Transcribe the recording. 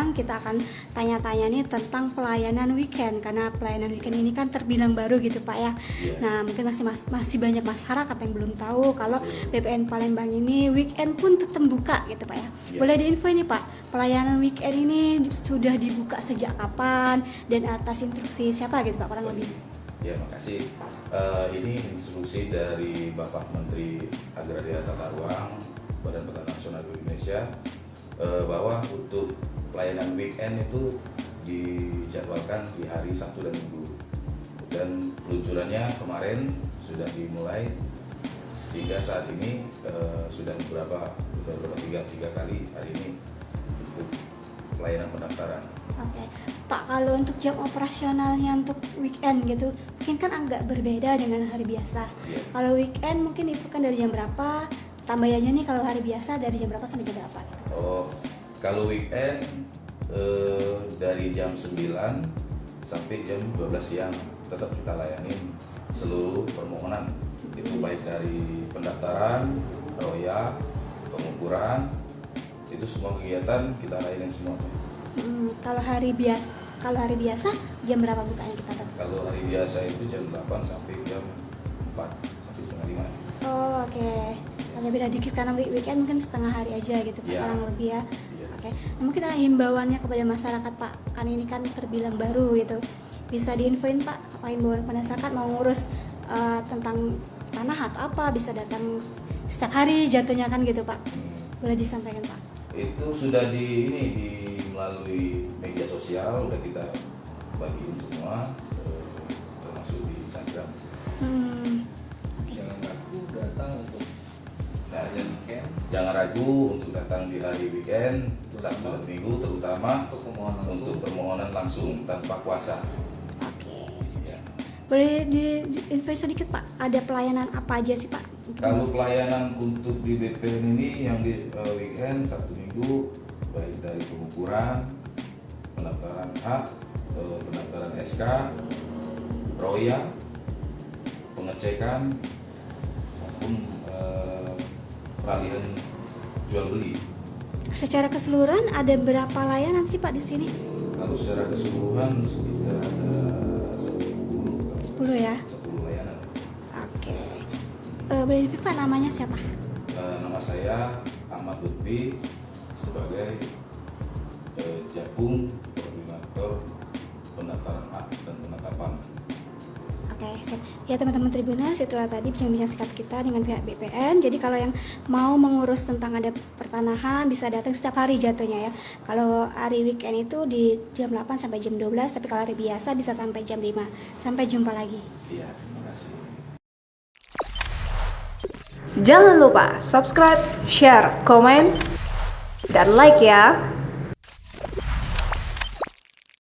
sekarang kita akan tanya-tanya nih tentang pelayanan weekend, karena pelayanan weekend ini kan terbilang baru gitu Pak ya. Nah mungkin masih banyak masyarakat yang belum tahu kalau BPN Palembang ini weekend pun tetap buka gitu Pak ya. Boleh diinfo ini Pak, pelayanan weekend ini sudah dibuka sejak kapan dan atas instruksi siapa gitu Pak kurang lebih? Ya, makasih. Ini instruksi dari Bapak Menteri Agraria Tata Ruang Badan Pangan Nasional Indonesia bahwa untuk pelayanan weekend itu dijadwalkan di hari Sabtu dan Minggu, dan peluncurannya kemarin sudah dimulai sehingga saat ini sudah beberapa tiga kali hari ini untuk pelayanan pendaftaran. Oke, Pak, kalau untuk jam operasionalnya untuk weekend gitu, mungkin kan agak berbeda dengan hari biasa. Kalau weekend mungkin itu kan dari jam berapa? Tambahannya nih kalau hari biasa dari jam berapa sampai jam berapa? Oh, kalau weekend dari jam 9 sampai jam 12 siang tetap kita layani seluruh permohonan. Itu baik dari pendaftaran, roya, pengukuran, itu semua kegiatan kita layani semua. Kalau hari biasa jam berapa bukanya kita tuh? Kalau hari biasa itu jam 8 sampai jam 4 sampai setengah 5. Oh, oke. Hanya beda dikit karena weekend mungkin setengah hari aja gitu Pak, kurang lebih ya. Oke. Nah, mungkin ada himbauannya kepada masyarakat Pak, kan ini kan terbilang baru gitu. Bisa diinfoin Pak, apa himbauan masyarakat mau ngurus tentang tanah atau apa, bisa datang setiap hari jatuhnya kan gitu Pak. Boleh disampaikan Pak? Itu sudah melalui media sosial udah kita bagiin semua, termasuk di Instagram. Jangan ragu datang untuk weekend. Jangan ragu untuk datang di hari weekend, Sabtu dan Minggu, terutama untuk permohonan langsung tanpa kuasa. Oke, siap. Boleh diinfo sedikit Pak, ada pelayanan apa aja sih Pak? Kalau pelayanan untuk di BPN ini yang di weekend Sabtu Minggu, baik dari pengukuran, pendaftaran hak, pendaftaran SK, roya, pengecekan maupun peralihan jual beli. Secara keseluruhan ada berapa layanan sih Pak di sini? Kalau secara keseluruhan sekitar ada 10 ya. 10 layanan. Oke. Boleh diinfo Pak namanya siapa? Nama saya Ahmad Lutfi sebagai Jabung Koordinator Pendaftaran Hak dan Penetapan. Oke, siap. Ya teman-teman Tribuners, itulah tadi bincang-bincang singkat kita dengan pihak BPN. Jadi kalau yang mau mengurus tentang ada pertanahan bisa datang setiap hari jatuhnya ya. Kalau hari weekend itu di jam 8 sampai jam 12, tapi kalau hari biasa bisa sampai jam 5. Sampai jumpa lagi. Iya, terima kasih. Jangan lupa subscribe, share, komen, dan like ya.